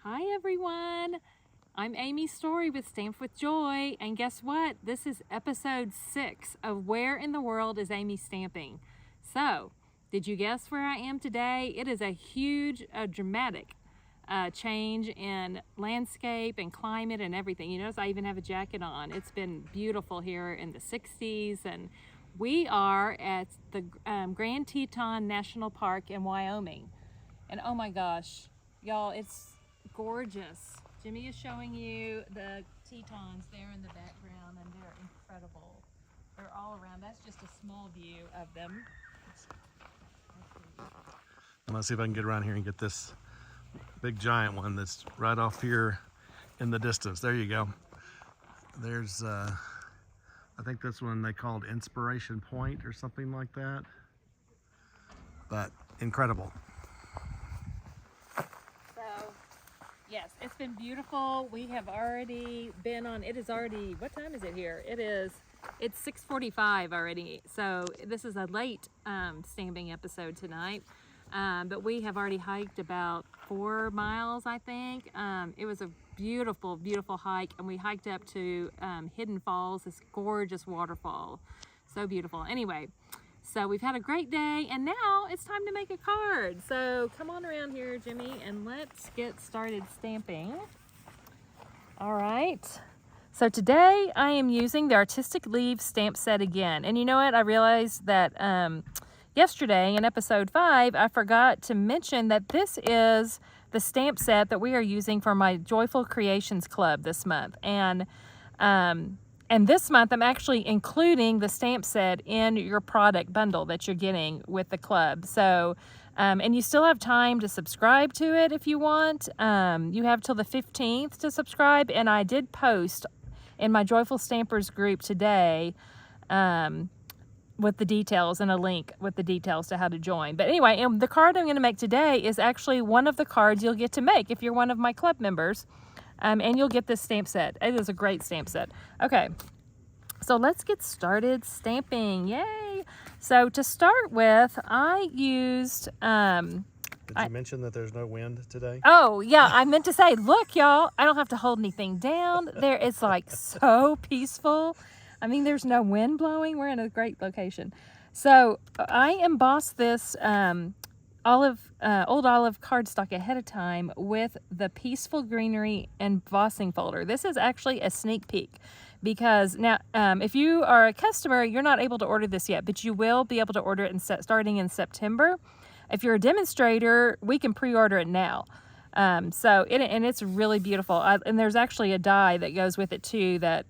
Hi everyone, I'm Amy Story with Stamp with Joy, and guess what? This is episode 6 of Where in the World is Amy Stamping? So, did you guess where I am today? It is a huge, dramatic change in landscape and climate and everything. You notice I even have a jacket on. It's been beautiful here in the 60s, and we are at the Grand Teton National Park in Wyoming. And oh my gosh, y'all, it's gorgeous. Jimmy is showing you the Tetons there in the background, and they're incredible. They're all around. That's just a small view of them. And let's see if I can get around here and get this big giant one that's right off here in the distance. There you go. There's, I think this one they called Inspiration Point or something like that. But incredible. Yes, it's been beautiful. We have already been on, it is already, what time is it here? It's 6:45 already. So this is a late stamping episode tonight. But we have already hiked about 4 miles, I think. It was a beautiful, beautiful hike, and we hiked up to Hidden Falls, this gorgeous waterfall. So beautiful. Anyway, so we've had a great day, and now it's time to make a card. So come on around here, Jimmy, and let's get started stamping. All right. So today I am using the Artistic Leaves stamp set again. And you know what? I realized that yesterday in episode 5, I forgot to mention that this is the stamp set that we are using for my Joyful Creations Club this month. And this month, I'm actually including the stamp set in your product bundle that you're getting with the club. So, and you still have time to subscribe to it if you want. You have till the 15th to subscribe. And I did post in my Joyful Stampers group today with the details and a link with the details to how to join. But anyway, and the card I'm going to make today is actually one of the cards you'll get to make if you're one of my club members. And you'll get this stamp set. It is a great stamp set. Okay, so let's get started stamping. Yay! So to start with, I used... Did you mention that there's no wind today? Oh, yeah, I meant to say, look, y'all, I don't have to hold anything down. There, it's like so peaceful. I mean, there's no wind blowing. We're in a great location. So I embossed this old olive cardstock ahead of time with the Peaceful Greenery embossing folder. This is actually a sneak peek because now if you are a customer, you're not able to order this yet, but you will be able to order it starting in September. If you're a demonstrator, we can pre-order it now. And it's really beautiful. And there's actually a die that goes with it too that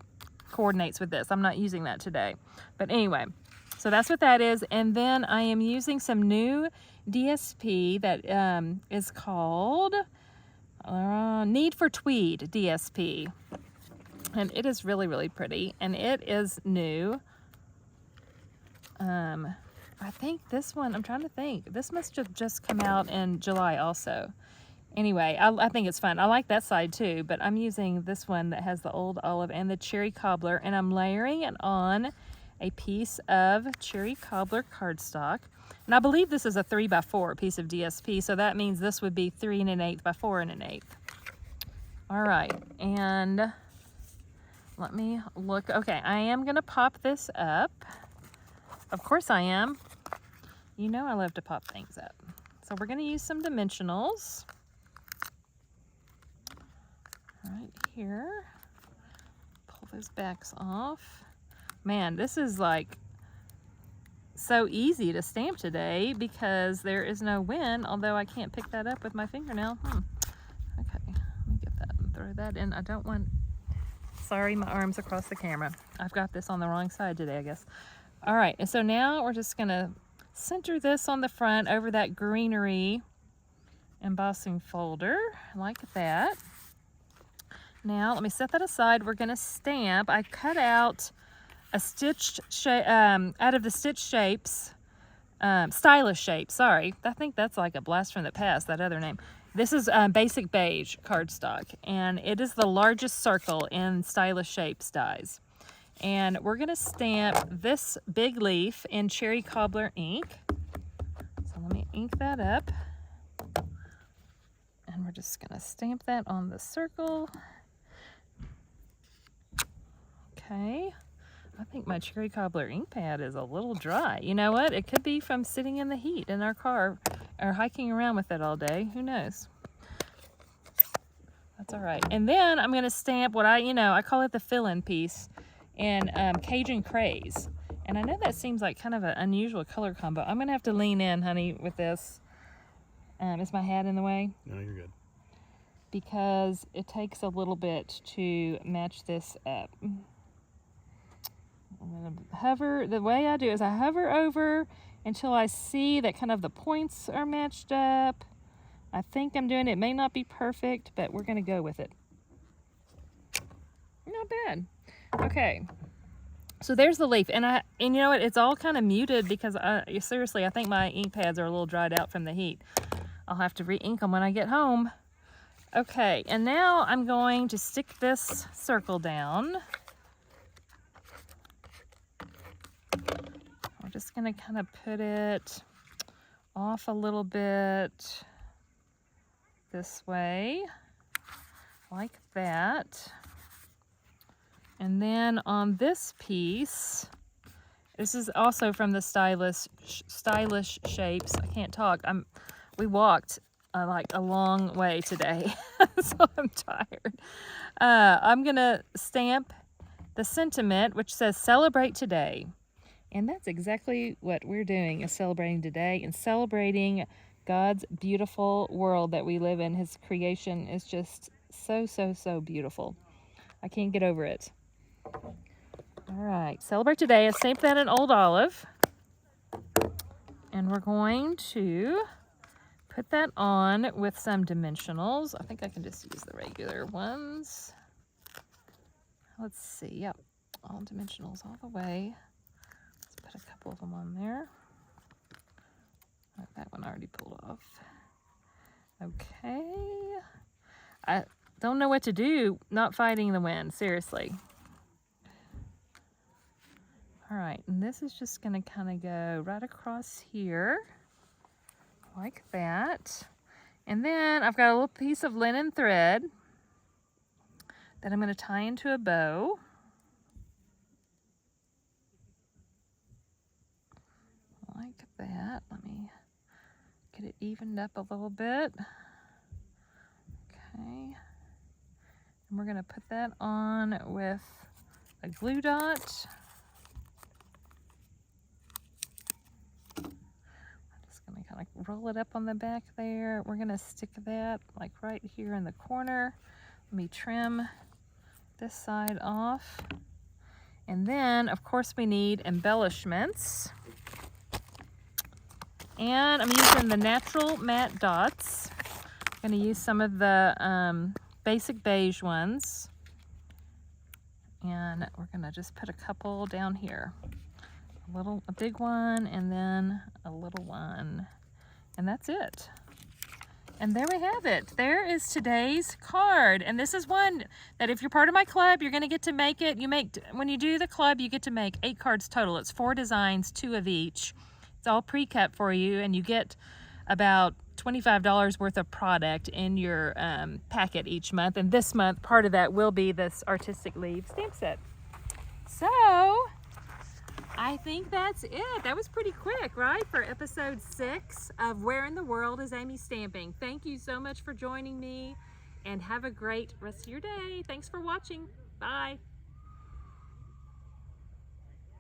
coordinates with this. I'm not using that today, but anyway, so that's what that is. And then I am using some new DSP that is called Need for Tweed DSP, and it is really, really pretty, and it is new. I think this one, I'm trying to think, this must have just come out in July also. Anyway, I think it's fun. I like that side too, but I'm using this one that has the old olive and the cherry cobbler, and I'm layering it on a piece of cherry cobbler cardstock. And I believe this is a 3x4 piece of DSP, so that means this would be 3 1/8 by 4 1/8. All right, and let me look. Okay, I am gonna pop this up. Of course I am. You know I love to pop things up. So we're gonna use some dimensionals. Right here. Pull those backs off. Man, this is like so easy to stamp today because there is no wind, although I can't pick that up with my fingernail. Okay, let me get that and throw that in. I don't want, sorry, my arm's across the camera. I've got this on the wrong side today, I guess. All right, and so now we're just gonna center this on the front over that greenery embossing folder, like that. Now, let me set that aside. We're gonna stamp. I cut out a stitched shape out of the Stitch Shapes, Stylish Shape, sorry. I think that's like a blast from the past, that other name. This is Basic Beige cardstock, and it is the largest circle in Stylish Shapes dies. And we're gonna stamp this big leaf in cherry cobbler ink. So let me ink that up. And And we're just gonna stamp that on the circle. Okay. I think my cherry cobbler ink pad is a little dry. You know what? It could be from sitting in the heat in our car or hiking around with it all day. Who knows? That's all right. And then I'm going to stamp what I call it the fill-in piece in Cajun Craze. And I know that seems like kind of an unusual color combo. I'm going to have to lean in, honey, with this. Is my hat in the way? No, you're good. Because it takes a little bit to match this up. I'm going to hover. The way I do is I hover over until I see that kind of the points are matched up. I think I'm doing it. It may not be perfect, but we're going to go with it. Not bad. Okay. So there's the leaf. And you know what? It's all kind of muted because seriously, I think my ink pads are a little dried out from the heat. I'll have to re-ink them when I get home. Okay. And now I'm going to stick this circle down. We're just going to kind of put it off a little bit this way, like that. And then on this piece, this is also from the Stylish Shapes. I can't talk. We walked like a long way today, so I'm tired. I'm going to stamp the sentiment, which says celebrate today. And that's exactly what we're doing, is celebrating today and celebrating God's beautiful world that we live in. His creation is just so, so, so beautiful. I can't get over it. All right, celebrate today. I stamped that in Old Olive. And we're going to put that on with some dimensionals. I think I can just use the regular ones. Let's see, yep, all dimensionals all the way. Let's put a couple of them on there. That one already pulled off. Okay. I don't know what to do, not fighting the wind, seriously. All right, and this is just gonna kind of go right across here, like that. And then I've got a little piece of linen thread that I'm gonna tie into a bow. Like that. Let me get it evened up a little bit. Okay. And we're going to put that on with a glue dot. I'm just going to kind of roll it up on the back there. We're going to stick that like right here in the corner. Let me trim this side off. And then, of course, we need embellishments. And I'm using the natural matte dots. I'm going to use some of the basic beige ones. And we're going to just put a couple down here. A big one, and then a little one. And that's it. And there we have it. There is today's card. And this is one that if you're part of my club, you're going to get to make it. When you do the club, you get to make 8 cards total. It's 4 designs, 2 of each. It's all pre-cut for you, and you get about $25 worth of product in your packet each month. And this month, part of that will be this artistic leaf stamp set. So, I think that's it. That was pretty quick, right? For episode 6 of Where in the World is Amy Stamping. Thank you so much for joining me, and have a great rest of your day. Thanks for watching. Bye.